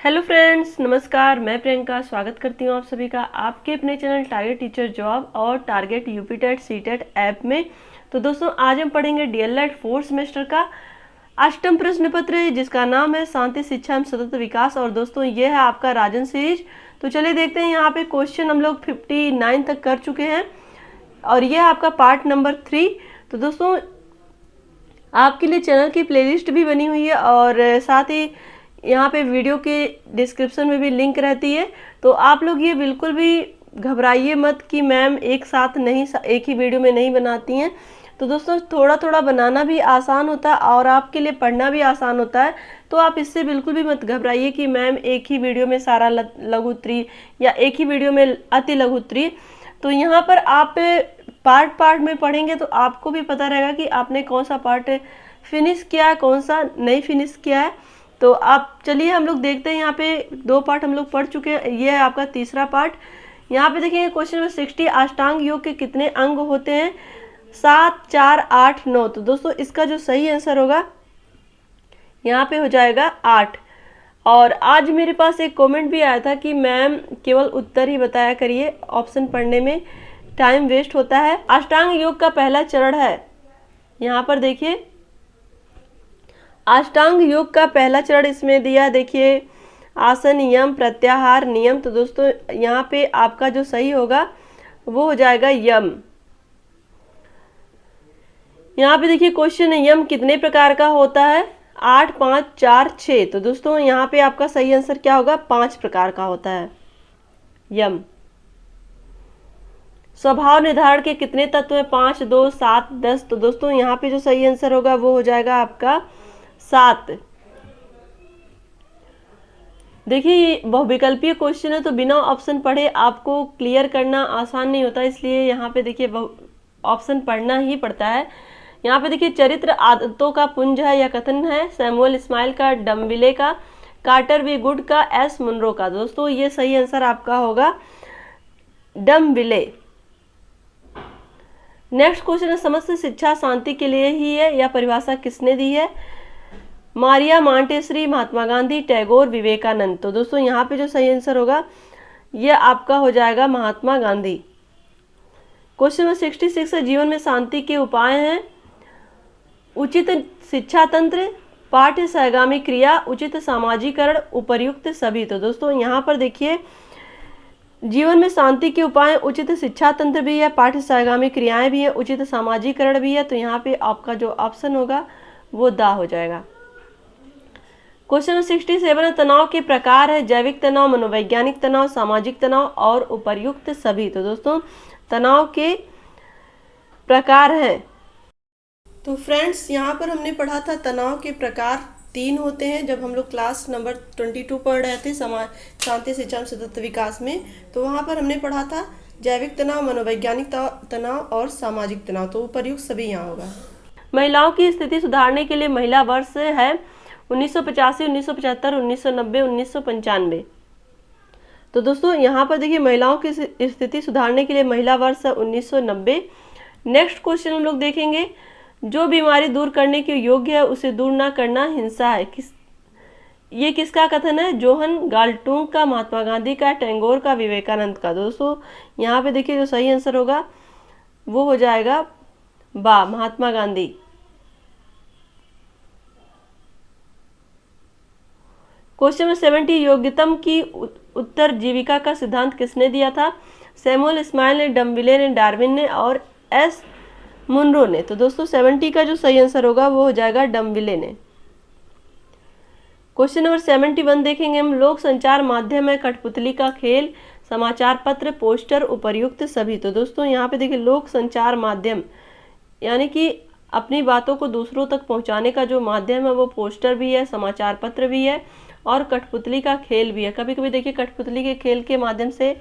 Hello friends, नमस्कार। मैं प्रियंका स्वागत करती हूँ आप सभी का आपके अपने चैनल टारगेट टीचर जॉब और target UP TET C TET app में। तो दोस्तों, आज हम पढ़ेंगे डीएलएड 4th सेमेस्टर का अष्टम प्रश्न पत्र जिसका नाम है शांति शिक्षा एवं सतत विकास। और दोस्तों, ये है आपका राजन सीरीज। तो चलिए देखते हैं। यहाँ पे क्वेश्चन हम लोग 59 तक कर चुके हैं और ये है आपका पार्ट नंबर 3। तो दोस्तों, आपके लिए चैनल की प्लेलिस्ट भी बनी हुई है और साथ ही यहाँ पे वीडियो के डिस्क्रिप्शन में भी लिंक रहती है। तो आप लोग ये बिल्कुल भी घबराइए मत कि मैम एक ही वीडियो में नहीं बनाती हैं। तो दोस्तों, थोड़ा थोड़ा बनाना भी आसान होता है और आपके लिए पढ़ना भी आसान होता है। तो आप इससे बिल्कुल भी मत घबराइए कि मैम एक ही वीडियो में सारा लघु उत्तरी या एक ही वीडियो में अति लघु उत्तरी। तो यहाँ पर आप पार्ट में पढ़ेंगे तो आपको भी पता रहेगा कि आपने कौन सा पार्ट फिनिश किया है, कौन सा नहीं फिनिश किया है। तो आप चलिए हम लोग देखते हैं। यहाँ पे 2 पार्ट हम लोग पढ़ चुके हैं, ये है आपका तीसरा पार्ट। यहाँ पे देखेंगे क्वेश्चन नंबर 60, अष्टांग योग के कितने अंग होते हैं? 7, 4, 8, 9। तो दोस्तों, इसका जो सही आंसर होगा यहाँ पे हो जाएगा 8। और आज मेरे पास एक कमेंट भी आया था कि मैम केवल उत्तर ही बताया करिए, ऑप्शन पढ़ने में टाइम वेस्ट होता है। अष्टांग योग का पहला चरण है, यहाँ पर देखिए अष्टांग योग का पहला चरण इसमें दिया, देखिए आसन, यम, प्रत्याहार, नियम। तो दोस्तों, यहाँ पे आपका जो सही होगा वो हो जाएगा यम। यहाँ पे देखिए क्वेश्चन है, यम कितने प्रकार का होता है? 8, 5, 4, 6। तो दोस्तों, यहाँ पे आपका सही आंसर क्या होगा? 5 प्रकार का होता है यम। स्वभाव निर्धारण के कितने तत्व हैं? 5, 2, 7, 10। तो दोस्तों, यहाँ पे जो सही आंसर होगा वो हो जाएगा आपका 7। देखिए, बहुविकल्पीय क्वेश्चन है तो बिना ऑप्शन पढ़े आपको क्लियर करना आसान नहीं होता, इसलिए यहाँ पे देखिए ऑप्शन पढ़ना ही पड़ता है। यहाँ पे देखिए चरित्र आदतों का पुंज है, यह कथन है सैमुअल स्माइल का, डम्बिले का, कार्टर वी गुड का, एस मुनरो का। दोस्तों, ये सही आंसर आपका होगा डम्बिले। नेक्स्ट क्वेश्चन है, समस्त शिक्षा शांति के लिए ही है, यह परिभाषा किसने दी है? मारिया मांटेसरी, महात्मा गांधी, टैगोर, विवेकानंद। तो दोस्तों, यहाँ पे जो सही आंसर होगा ये आपका हो जाएगा महात्मा गांधी। क्वेश्चन नंबर 66 है, जीवन में शांति के उपाय हैं? उचित शिक्षा तंत्र, पाठ्य सहगामी क्रिया, उचित सामाजिकरण, उपर्युक्त सभी। तो दोस्तों, यहाँ पर देखिए जीवन में शांति के उपाय, उचित शिक्षा तंत्र भी है, पाठ्य सहगामी क्रियाएं भी है, उचित सामाजिकरण भी है। तो यहाँ पे आपका जो ऑप्शन होगा वो दा हो जाएगा। क्वेश्चन नंबर 67 तनाव के प्रकार है? जैविक तनाव, मनोवैज्ञानिक तनाव, सामाजिक तनाव और उपर्युक्त सभी। तो दोस्तों, तनाव के प्रकार हैं। तो फ्रेंड्स, यहाँ पर हमने पढ़ा था तनाव के प्रकार 3 होते हैं जब हम लोग क्लास नंबर 22 पढ़ रहे थे शांति शिक्षा एवं सतत विकास में। तो वहाँ पर हमने पढ़ा था जैविक तनाव, मनोवैज्ञानिक तनाव और सामाजिक तनाव। तो उपर्युक्त सभी यहाँ होगा। महिलाओं की स्थिति सुधारने के लिए महिला वर्ष है 1985, 1975, 1990, 1995। तो दोस्तों, यहाँ पर देखिए महिलाओं की स्थिति सुधारने के लिए महिला वर्ष है 1990। नेक्स्ट क्वेश्चन हम लोग देखेंगे, जो बीमारी दूर करने के योग्य है उसे दूर ना करना हिंसा है। ये किसका कथन है? जोहन गाल्टूंग का, महात्मा गांधी का, टैगोर का, विवेकानंद का। दोस्तों, यहाँ पे देखिए जो सही आंसर होगा वो हो जाएगा महात्मा गांधी। क्वेश्चन नंबर 70, योग्यतम की उत्तर जीविका का सिद्धांत किसने दिया था? सैमुअल स्माइल ने, डम्बिले ने, डार्विन ने और एस मुनरो ने। तो दोस्तों, 70 का जो सही आंसर होगा वो हो जाएगा डम्बिले ने। क्वेश्चन नंबर 71 देखेंगे हम, लोक संचार माध्यम है कठपुतली का खेल, समाचार पत्र, पोस्टर, उपर्युक्त सभी। तो दोस्तों, यहाँ पे देखिए लोक संचार माध्यम यानी कि अपनी बातों को दूसरों तक पहुंचाने का जो माध्यम है वो पोस्टर भी है, समाचार पत्र भी है और कठपुतली का खेल भी है। कभी कभी देखिए कठपुतली के खेल के माध्यम से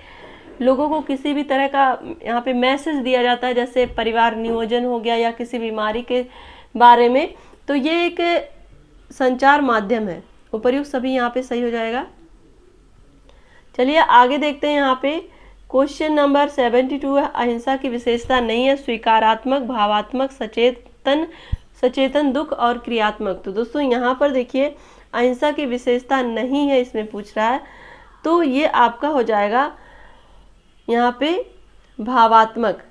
लोगों को किसी भी तरह का यहाँ पे मैसेज दिया जाता है, जैसे परिवार नियोजन हो गया या किसी बीमारी के बारे में। तो ये एक संचार माध्यम है। उपर्युक्त सभी यहाँ पे सही हो जाएगा। चलिए आगे देखते हैं। यहाँ पे क्वेश्चन नंबर 72 है, अहिंसा की विशेषता नहीं है? स्वीकारात्मक, भावात्मक, सचेतन दुख और क्रियात्मक। तो दोस्तों, यहाँ पर देखिए अहिंसा की विशेषता नहीं है इसमें पूछ रहा है, तो ये आपका हो जाएगा यहाँ पे भावात्मक।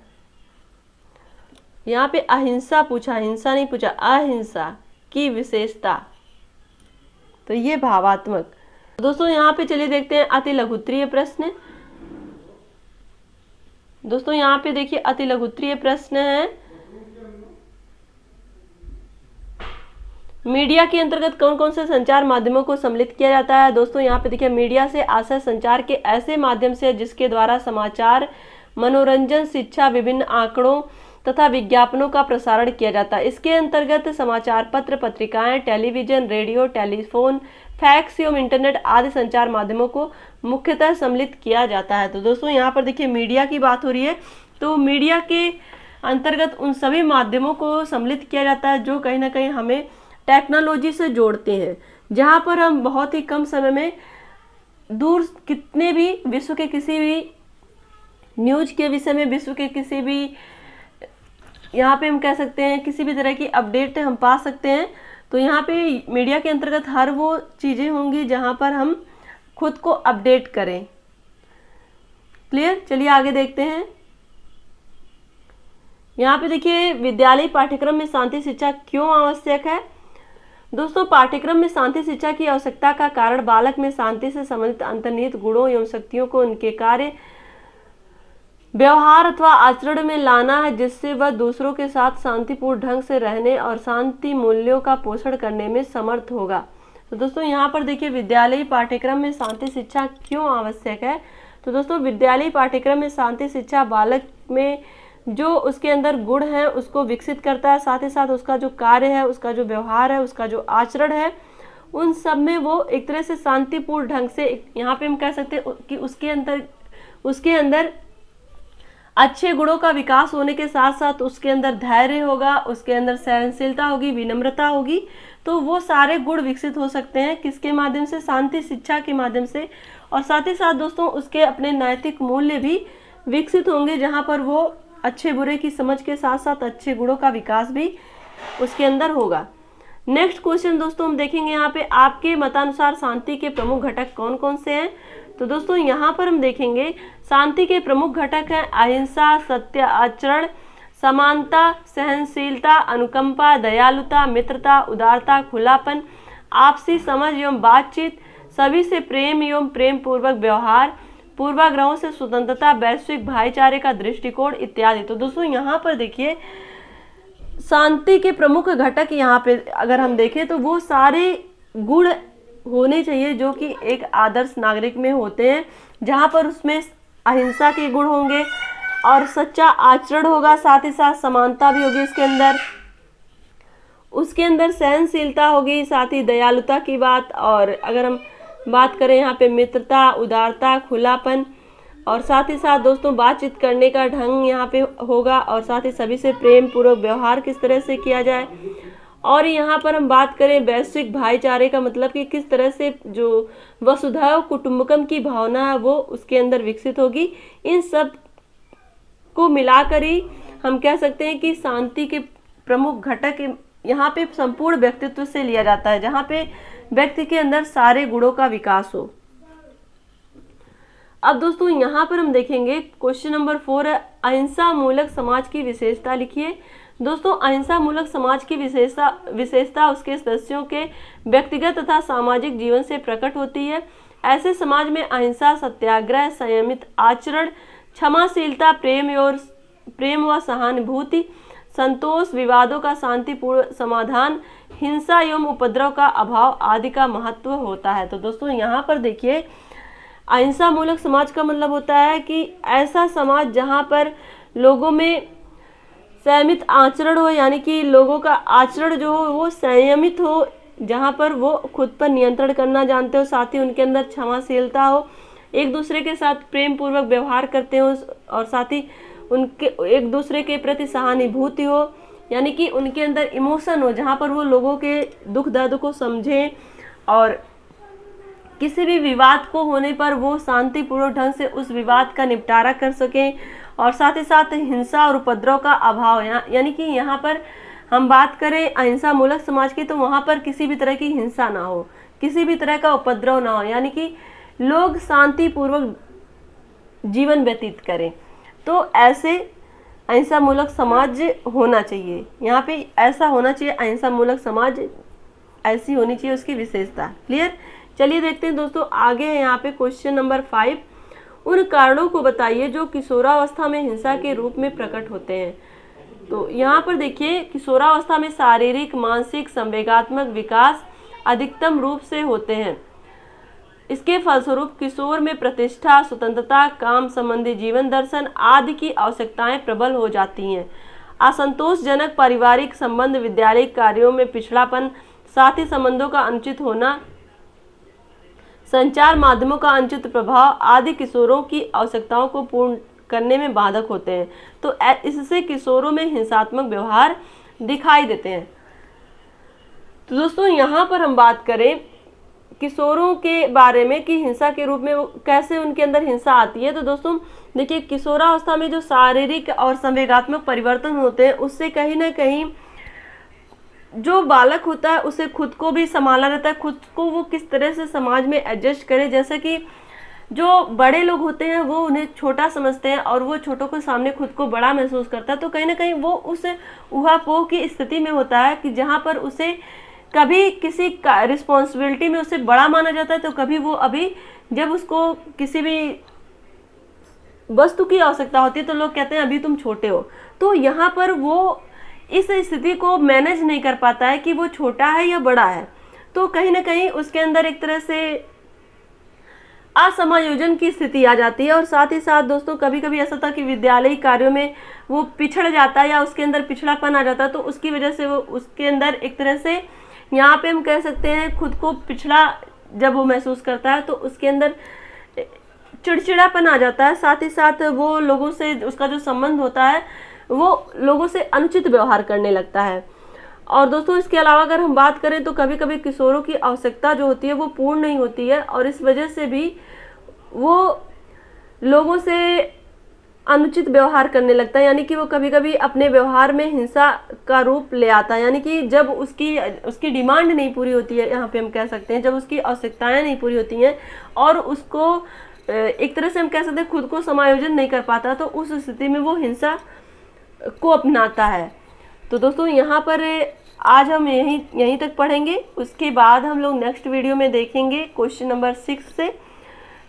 यहाँ पे अहिंसा पूछा, हिंसा नहीं पूछा, अहिंसा की विशेषता, तो ये भावात्मक। दोस्तों यहाँ पे चलिए देखते हैं अति लघुत्तरीय प्रश्न। दोस्तों यहाँ पे देखिए अति लघुत्तरीय प्रश्न है, मीडिया के अंतर्गत कौन कौन से संचार माध्यमों को सम्मिलित किया जाता है। दोस्तों यहाँ पे देखिए मीडिया से आशय संचार के ऐसे माध्यम से जिसके द्वारा समाचार, मनोरंजन, शिक्षा, विभिन्न आंकड़ों तथा विज्ञापनों का प्रसारण किया जाता है। इसके अंतर्गत समाचार पत्र, पत्रिकाएं, टेलीविजन, रेडियो, टेलीफोन, फैक्स एवं इंटरनेट आदि संचार माध्यमों को मुख्यतः सम्मिलित किया जाता है। तो दोस्तों यहाँ पर देखिए मीडिया की बात हो रही है, तो मीडिया के अंतर्गत उन सभी माध्यमों को सम्मिलित किया जाता है जो कहीं ना कहीं हमें टेक्नोलॉजी से जोड़ते हैं, जहाँ पर हम बहुत ही कम समय में दूर कितने भी विश्व के किसी भी न्यूज के विषय में, विश्व के किसी भी यहाँ पे हम कह सकते हैं किसी भी तरह की अपडेट हम पा सकते हैं। तो यहाँ पे मीडिया के अंतर्गत हर वो चीज़ें होंगी जहाँ पर हम खुद को अपडेट करें। क्लियर, चलिए आगे देखते हैं। यहाँ पे देखिए विद्यालय पाठ्यक्रम में शांति शिक्षा क्यों आवश्यक है। दोस्तों पाठ्यक्रम में शांति शिक्षा की आवश्यकता का कारण बालक में शांति से संबंधित अंतर्निहित गुणों एवं शक्तियों को उनके कार्य, व्यवहार अथवा आचरण में लाना है, जिससे वह दूसरों के साथ शांतिपूर्ण ढंग से रहने और शांति मूल्यों का पोषण करने में समर्थ होगा। तो दोस्तों यहाँ पर देखिए विद्यालयी पाठ्यक्रम में शांति शिक्षा क्यों आवश्यक है। तो दोस्तों विद्यालयी पाठ्यक्रम में शांति शिक्षा बालक में जो उसके अंदर गुण है उसको विकसित करता है, साथ ही साथ उसका जो कार्य है, उसका जो व्यवहार है, उसका जो आचरण है, उन सब में वो एक तरह से शांतिपूर्ण ढंग से, यहाँ पे हम कह सकते हैं कि उसके अंदर अच्छे गुणों का विकास होने के साथ साथ उसके अंदर धैर्य होगा, उसके अंदर सहनशीलता होगी, विनम्रता होगी। तो वो सारे गुण विकसित हो सकते हैं किसके माध्यम से, शांति शिक्षा के माध्यम से। और साथ ही साथ दोस्तों उसके अपने नैतिक मूल्य भी विकसित होंगे, जहाँ पर वो अच्छे बुरे की समझ के साथ साथ अच्छे गुणों का विकास भी उसके अंदर होगा। नेक्स्ट क्वेश्चन दोस्तों हम देखेंगे यहाँ पे, आपके मतानुसार शांति के प्रमुख घटक कौन कौन से हैं। तो दोस्तों यहाँ पर हम देखेंगे शांति के प्रमुख घटक हैं अहिंसा, सत्य आचरण, समानता, सहनशीलता, अनुकंपा, दयालुता, मित्रता, उदारता, खुलापन, आपसी समझ एवं बातचीत, सभी से प्रेम एवं प्रेम पूर्वक व्यवहार, पूर्वाग्रहों से स्वतंत्रता, वैश्विक भाईचारे का दृष्टिकोण इत्यादि। तो दोस्तों यहाँ पर देखिए शांति के प्रमुख घटक यहाँ पे अगर हम देखें तो वो सारे गुण होने चाहिए जो कि एक आदर्श नागरिक में होते हैं, जहाँ पर उसमें अहिंसा के गुण होंगे और सच्चा आचरण होगा, साथ ही साथ समानता भी होगी उसके अंदर सहनशीलता होगी, साथ ही दयालुता की बात, और अगर हम बात करें यहाँ पे मित्रता, उदारता, खुलापन, और साथ ही साथ दोस्तों बातचीत करने का ढंग यहाँ पे होगा, और साथ ही सभी से प्रेम पूर्वक व्यवहार किस तरह से किया जाए। और यहाँ पर हम बात करें वैश्विक भाईचारे का, मतलब कि किस तरह से जो वसुधैव कुटुंबकम की भावना है वो उसके अंदर विकसित होगी। इन सब को मिलाकर ही हम कह सकते हैं कि शांति के प्रमुख घटक यहाँ पे संपूर्ण व्यक्तित्व से लिया जाता है, जहाँ पे व्यक्ति के अंदर सारे गुणों का विकास हो। अब दोस्तों यहाँ पर हम देखेंगे क्वेश्चन नंबर 4 है, अहिंसा मूलक समाज की विशेषता लिखिए। दोस्तों अहिंसा मूलक समाज की विशेषता उसके सदस्यों के व्यक्तिगत तथा सामाजिक जीवन से प्रकट होती है। ऐसे समाज में अहिंसा, सत्याग्रह, संयमित आचरण, क्षमाशीलता, प्रेम व सहानुभूति, संतोष, विवादों का शांतिपूर्ण समाधान, हिंसा एवं उपद्रव का अभाव आदि का महत्व होता है। तो दोस्तों यहाँ पर देखिए अहिंसा मूलक समाज का मतलब होता है कि ऐसा समाज जहाँ पर लोगों में संयमित आचरण हो, यानी कि लोगों का आचरण जो हो वो संयमित हो, जहाँ पर वो खुद पर नियंत्रण करना जानते हो, साथ ही उनके अंदर क्षमाशीलता हो, एक दूसरे के साथ प्रेम पूर्वक व्यवहार करते हो, और साथ ही उनके एक दूसरे के प्रति सहानुभूति हो, यानी कि उनके अंदर इमोशन हो, जहाँ पर वो लोगों के दुख दर्द को समझें और किसी भी विवाद को होने पर वो शांतिपूर्वक ढंग से उस विवाद का निपटारा कर सकें, और साथ ही साथ हिंसा और उपद्रव का अभाव, यानी कि यहाँ पर हम बात करें अहिंसा मूलक समाज की तो वहाँ पर किसी भी तरह की हिंसा ना हो, किसी भी तरह का उपद्रव ना हो, यानी कि लोग शांतिपूर्वक जीवन व्यतीत करें। तो ऐसे अहिंसा मूलक समाज होना चाहिए, यहाँ पे ऐसा होना चाहिए अहिंसा मूलक समाज, ऐसी होनी चाहिए उसकी विशेषता। क्लियर। चलिए देखते हैं दोस्तों आगे है यहाँ पे क्वेश्चन नंबर 5, उन कारणों को बताइए जो किशोरावस्था में हिंसा के रूप में प्रकट होते हैं। तो यहाँ पर देखिए किशोरावस्था में शारीरिक, मानसिक, संवेगात्मक विकास अधिकतम रूप से होते हैं। इसके फलस्वरूप किशोर में प्रतिष्ठा, स्वतंत्रता, काम संबंधी जीवन दर्शन आदि की आवश्यकताएं प्रबल हो जाती हैं। असंतोषजनक पारिवारिक संबंध, विद्यालय कार्यों में पिछड़ापन, साथी संबंधों का अनुचित होना, संचार माध्यमों का अनुचित प्रभाव आदि किशोरों की आवश्यकताओं को पूर्ण करने में बाधक होते हैं। तो इससे किशोरों में हिंसात्मक व्यवहार दिखाई देते हैं। तो दोस्तों यहाँ पर हम बात करें किशोरों के बारे में कि हिंसा के रूप में कैसे उनके अंदर हिंसा आती है। तो दोस्तों देखिए किशोरावस्था में जो शारीरिक और संवेगात्मक परिवर्तन होते हैं उससे कहीं ना कहीं जो बालक होता है उसे खुद को भी संभालना रहता है, खुद को वो किस तरह से समाज में एडजस्ट करे। जैसे कि जो बड़े लोग होते हैं वो उन्हें छोटा समझते हैं और वो छोटों के सामने खुद को बड़ा महसूस करता है, तो कहीं ना कहीं वो उस ऊहापोह की स्थिति में होता है कि जहाँ पर उसे कभी किसी का रिस्पॉन्सिबिलिटी में उसे बड़ा माना जाता है, तो कभी वो अभी जब उसको किसी भी वस्तु की आवश्यकता होती है तो लोग कहते हैं अभी तुम छोटे हो। तो यहाँ पर वो इस स्थिति को मैनेज नहीं कर पाता है कि वो छोटा है या बड़ा है, तो कहीं ना कहीं उसके अंदर एक तरह से असमायोजन की स्थिति आ जाती है। और साथ ही साथ दोस्तों कभी कभी ऐसा था कि विद्यालयी कार्यों में वो पिछड़ जाता है या उसके अंदर पिछड़ापन आ जाता है, तो उसकी वजह से वो उसके अंदर एक तरह से यहाँ पे हम कह सकते हैं खुद को पिछड़ा जब वो महसूस करता है तो उसके अंदर चिड़चिड़ापन आ जाता है। साथ ही साथ वो लोगों से उसका जो संबंध होता है वो लोगों से अनुचित व्यवहार करने लगता है। और दोस्तों इसके अलावा अगर हम बात करें तो कभी कभी किशोरों की आवश्यकता जो होती है वो पूर्ण नहीं होती है और इस वजह से भी वो लोगों से अनुचित व्यवहार करने लगता है, यानी कि वो कभी कभी अपने व्यवहार में हिंसा का रूप ले आता है। यानी कि जब उसकी डिमांड नहीं पूरी होती है, यहाँ पे हम कह सकते हैं जब उसकी आवश्यकताएं नहीं पूरी होती हैं और उसको एक तरह से हम कह सकते हैं खुद को समायोजन नहीं कर पाता, तो उस स्थिति में वो हिंसा को अपनाता है। तो दोस्तों यहाँ पर आज हम यहीं तक पढ़ेंगे, उसके बाद हम लोग नेक्स्ट वीडियो में देखेंगे क्वेश्चन नंबर 6 से।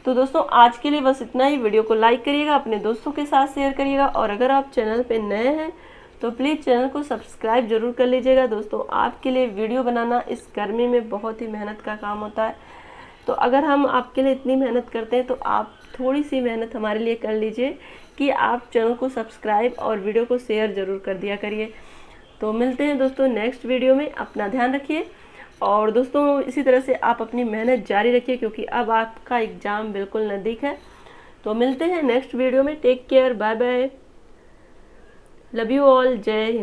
तो दोस्तों आज के लिए बस इतना ही। वीडियो को लाइक करिएगा, अपने दोस्तों के साथ शेयर करिएगा और अगर आप चैनल पे नए हैं तो प्लीज़ चैनल को सब्सक्राइब जरूर कर लीजिएगा। दोस्तों आपके लिए वीडियो बनाना इस गर्मी में बहुत ही मेहनत का काम होता है, तो अगर हम आपके लिए इतनी मेहनत करते हैं तो आप थोड़ी सी मेहनत हमारे लिए कर लीजिए कि आप चैनल को सब्सक्राइब और वीडियो को शेयर ज़रूर कर दिया करिए। तो मिलते हैं दोस्तों नेक्स्ट वीडियो में, अपना ध्यान रखिए और दोस्तों इसी तरह से आप अपनी मेहनत जारी रखिए क्योंकि अब आपका एग्ज़ाम बिल्कुल नज़दीक है। तो मिलते हैं नेक्स्ट वीडियो में। Take care, bye bye, love you all, जय हिंद।